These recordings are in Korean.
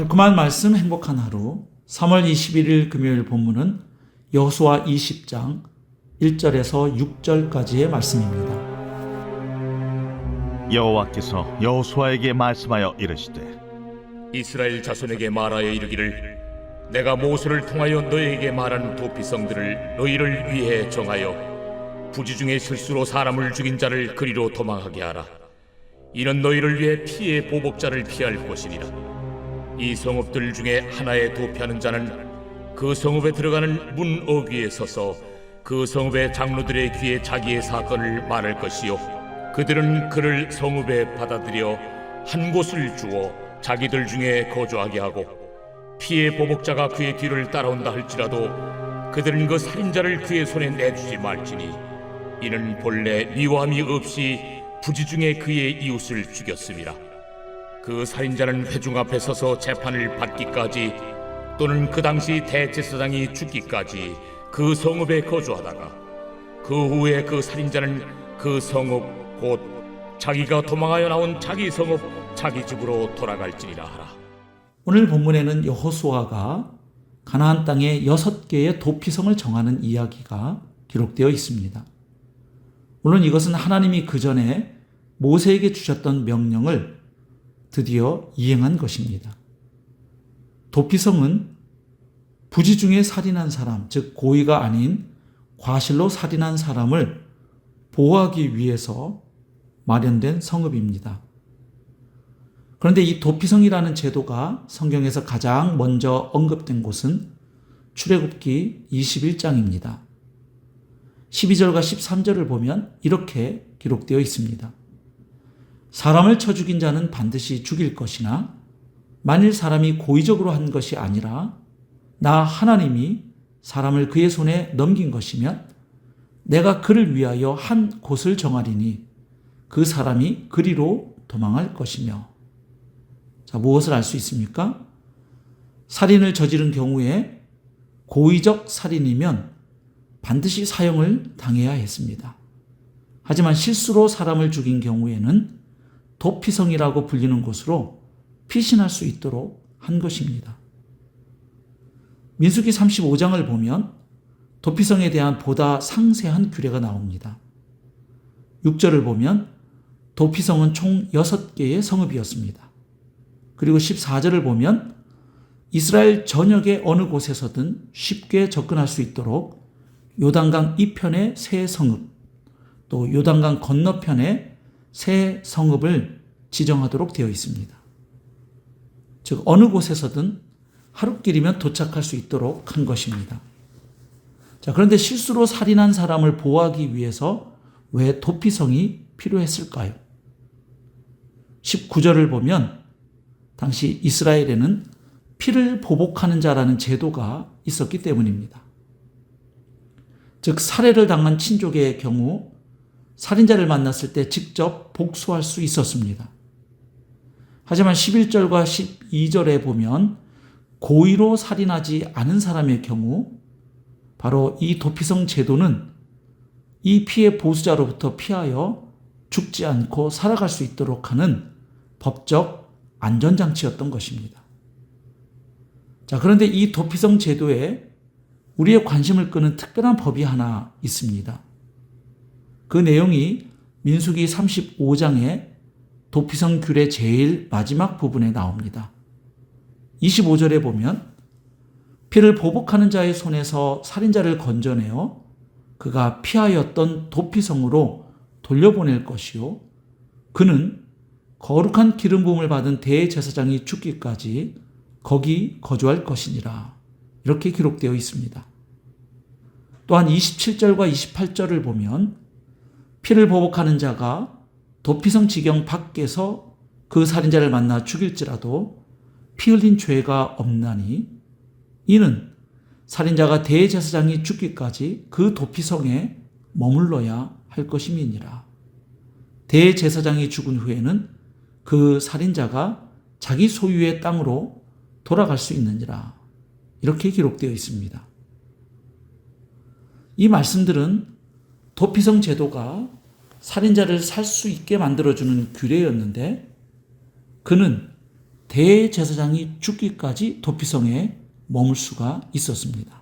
달콤한 말씀 행복한 하루 3월 21일 금요일 본문은 여호수아 20장 1절에서 6절까지의 말씀입니다. 여호와께서 여호수아에게 말씀하여 이르시되 이스라엘 자손에게 말하여 이르기를 내가 모세를 통하여 너희에게 말한 도피성들을 너희를 위해 정하여 부지 중에 실수로 사람을 죽인 자를 그리로 도망하게 하라. 이는 너희를 위해 피의 보복자를 피할 곳이니라. 이 성읍들 중에 하나에 도피하는 자는 그 성읍에 들어가는 문 어귀에 서서 그 성읍의 장로들의 귀에 자기의 사건을 말할 것이요 그들은 그를 성읍에 받아들여 한 곳을 주어 자기들 중에 거주하게 하고 피의 보복자가 그의 뒤를 따라온다 할지라도 그들은 그 살인자를 그의 손에 내주지 말지니 이는 본래 미워함이 없이 부지 중에 그의 이웃을 죽였음이라. 그 살인자는 회중 앞에 서서 재판을 받기까지 또는 그 당시 대제사장이 죽기까지 그 성읍에 거주하다가 그 후에 그 살인자는 그 성읍 곧 자기가 도망하여 나온 자기 성읍 자기 집으로 돌아갈지니라 하라. 오늘 본문에는 여호수아가 가나안 땅에 6개의 도피성을 정하는 이야기가 기록되어 있습니다. 물론 이것은 하나님이 그 전에 모세에게 주셨던 명령을 드디어 이행한 것입니다. 도피성은 부지 중에 살인한 사람, 즉 고의가 아닌 과실로 살인한 사람을 보호하기 위해서 마련된 성읍입니다. 그런데 이 도피성이라는 제도가 성경에서 가장 먼저 언급된 곳은 출애굽기 21장입니다. 12절과 13절을 보면 이렇게 기록되어 있습니다. 사람을 쳐 죽인 자는 반드시 죽일 것이나 만일 사람이 고의적으로 한 것이 아니라 나 하나님이 사람을 그의 손에 넘긴 것이면 내가 그를 위하여 한 곳을 정하리니 그 사람이 그리로 도망할 것이며. 자, 무엇을 알 수 있습니까? 살인을 저지른 경우에 고의적 살인이면 반드시 사형을 당해야 했습니다. 하지만 실수로 사람을 죽인 경우에는 도피성이라고 불리는 곳으로 피신할 수 있도록 한 것입니다. 민수기 35장을 보면 도피성에 대한 보다 상세한 규례가 나옵니다. 6절을 보면 도피성은 총 6개의 성읍이었습니다. 그리고 14절을 보면 이스라엘 전역의 어느 곳에서든 쉽게 접근할 수 있도록 요단강 이편의 새 성읍, 또 요단강 건너편의 새 성읍을 지정하도록 되어 있습니다. 즉 어느 곳에서든 하루길이면 도착할 수 있도록 한 것입니다. 자, 그런데 실수로 살인한 사람을 보호하기 위해서 왜 도피성이 필요했을까요? 19절을 보면 당시 이스라엘에는 피를 보복하는 자라는 제도가 있었기 때문입니다. 즉 살해를 당한 친족의 경우 살인자를 만났을 때 직접 복수할 수 있었습니다. 하지만 11절과 12절에 보면 고의로 살인하지 않은 사람의 경우 바로 이 도피성 제도는 이 피해 보수자로부터 피하여 죽지 않고 살아갈 수 있도록 하는 법적 안전장치였던 것입니다. 자, 그런데 이 도피성 제도에 우리의 관심을 끄는 특별한 법이 하나 있습니다. 그 내용이 민수기 35장의 도피성 규례 제일 마지막 부분에 나옵니다. 25절에 보면 피를 보복하는 자의 손에서 살인자를 건져내어 그가 피하였던 도피성으로 돌려보낼 것이요 그는 거룩한 기름 부음을 받은 대제사장이 죽기까지 거기 거주할 것이니라. 이렇게 기록되어 있습니다. 또한 27절과 28절을 보면 피를 보복하는 자가 도피성 지경 밖에서 그 살인자를 만나 죽일지라도 피 흘린 죄가 없나니 이는 살인자가 대제사장이 죽기까지 그 도피성에 머물러야 할 것임이니라. 대제사장이 죽은 후에는 그 살인자가 자기 소유의 땅으로 돌아갈 수 있느니라. 이렇게 기록되어 있습니다. 이 말씀들은 도피성 제도가 살인자를 살 수 있게 만들어주는 규례였는데 그는 대제사장이 죽기까지 도피성에 머물 수가 있었습니다.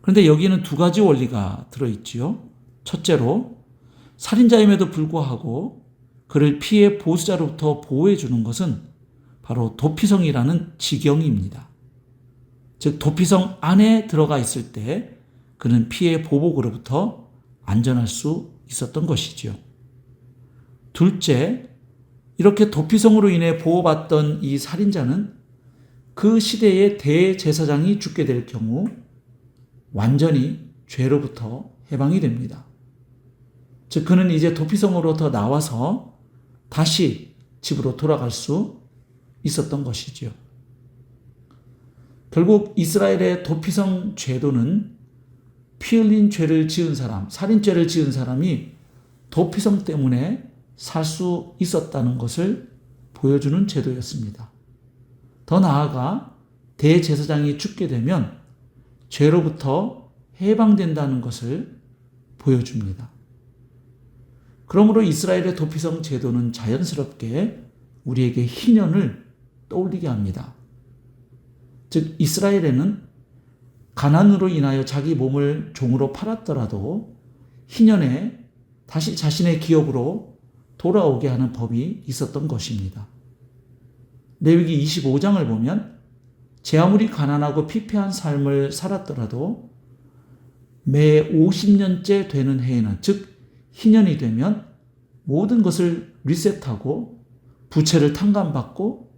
그런데 여기에는 두 가지 원리가 들어있지요. 첫째로 살인자임에도 불구하고 그를 피해 보수자로부터 보호해 주는 것은 바로 도피성이라는 지경입니다. 즉 도피성 안에 들어가 있을 때 그는 피해 보복으로부터 안전할 수 있었던 것이지요. 둘째, 이렇게 도피성으로 인해 보호받던 이 살인자는 그 시대의 대제사장이 죽게 될 경우 완전히 죄로부터 해방이 됩니다. 즉 그는 이제 도피성으로부터 나와서 다시 집으로 돌아갈 수 있었던 것이지요. 결국 이스라엘의 도피성 제도는 피 흘린 죄를 지은 사람, 살인죄를 지은 사람이 도피성 때문에 살 수 있었다는 것을 보여주는 제도였습니다. 더 나아가 대제사장이 죽게 되면 죄로부터 해방된다는 것을 보여줍니다. 그러므로 이스라엘의 도피성 제도는 자연스럽게 우리에게 희년을 떠올리게 합니다. 즉 이스라엘에는 가난으로 인하여 자기 몸을 종으로 팔았더라도 희년에 다시 자신의 기업으로 돌아오게 하는 법이 있었던 것입니다. 레위기 25장을 보면 제 아무리 가난하고 피폐한 삶을 살았더라도 매 50년째 되는 해에는 즉 희년이 되면 모든 것을 리셋하고 부채를 탕감받고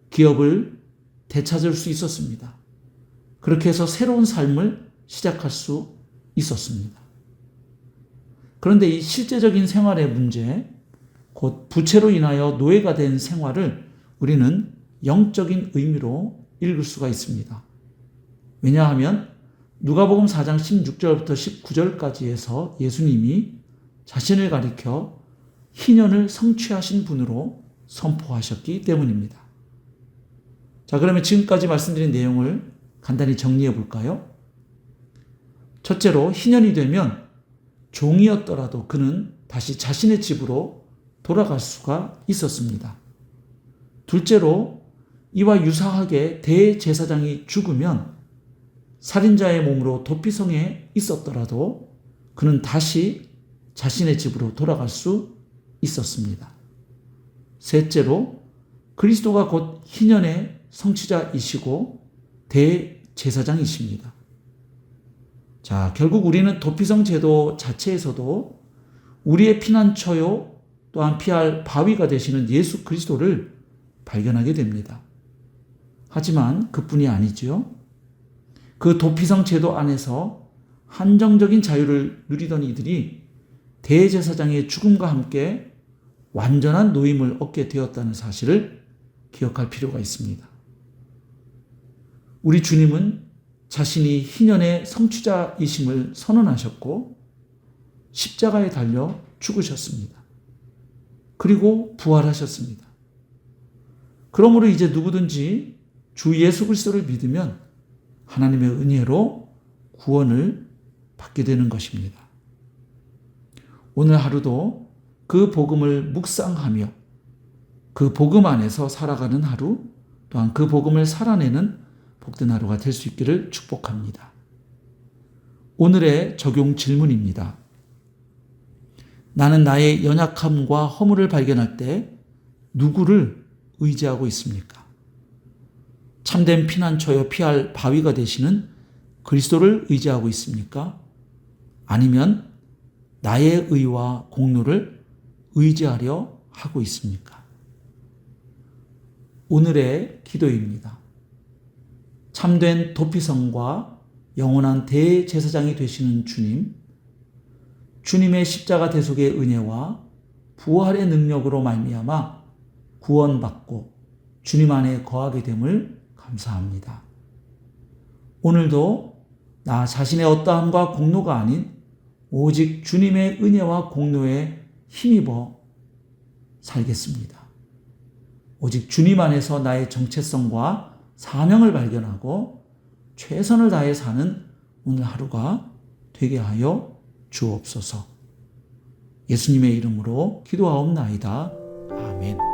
기업을 되찾을 수 있었습니다. 그렇게 해서 새로운 삶을 시작할 수 있었습니다. 그런데 이 실제적인 생활의 문제, 곧 부채로 인하여 노예가 된 생활을 우리는 영적인 의미로 읽을 수가 있습니다. 왜냐하면 누가복음 4장 16절부터 19절까지 해서 예수님이 자신을 가리켜 희년을 성취하신 분으로 선포하셨기 때문입니다. 자, 그러면 지금까지 말씀드린 내용을 간단히 정리해 볼까요? 첫째로 희년이 되면 종이었더라도 그는 다시 자신의 집으로 돌아갈 수가 있었습니다. 둘째로 이와 유사하게 대제사장이 죽으면 살인자의 몸으로 도피성에 있었더라도 그는 다시 자신의 집으로 돌아갈 수 있었습니다. 셋째로 그리스도가 곧 희년의 성취자이시고 대제사장이십니다. 자, 결국 우리는 도피성 제도 자체에서도 우리의 피난처요 또한 피할 바위가 되시는 예수 그리스도를 발견하게 됩니다. 하지만 그뿐이 아니지요. 그 도피성 제도 안에서 한정적인 자유를 누리던 이들이 대제사장의 죽음과 함께 완전한 노임을 얻게 되었다는 사실을 기억할 필요가 있습니다. 우리 주님은 자신이 희년의 성취자이심을 선언하셨고 십자가에 달려 죽으셨습니다. 그리고 부활하셨습니다. 그러므로 이제 누구든지 주 예수 그리스도를 믿으면 하나님의 은혜로 구원을 받게 되는 것입니다. 오늘 하루도 그 복음을 묵상하며 그 복음 안에서 살아가는 하루, 또한 그 복음을 살아내는 복된 하루가 될 수 있기를 축복합니다. 오늘의 적용 질문입니다. 나는 나의 연약함과 허물을 발견할 때 누구를 의지하고 있습니까? 참된 피난처여 피할 바위가 되시는 그리스도를 의지하고 있습니까? 아니면 나의 의와 공로를 의지하려 하고 있습니까? 오늘의 기도입니다. 참된 도피성과 영원한 대제사장이 되시는 주님, 주님의 십자가 대속의 은혜와 부활의 능력으로 말미암아 구원받고 주님 안에 거하게 됨을 감사합니다. 오늘도 나 자신의 어떠함과 공로가 아닌 오직 주님의 은혜와 공로에 힘입어 살겠습니다. 오직 주님 안에서 나의 정체성과 사명을 발견하고 최선을 다해 사는 오늘 하루가 되게 하여 주옵소서. 예수님의 이름으로 기도하옵나이다. 아멘.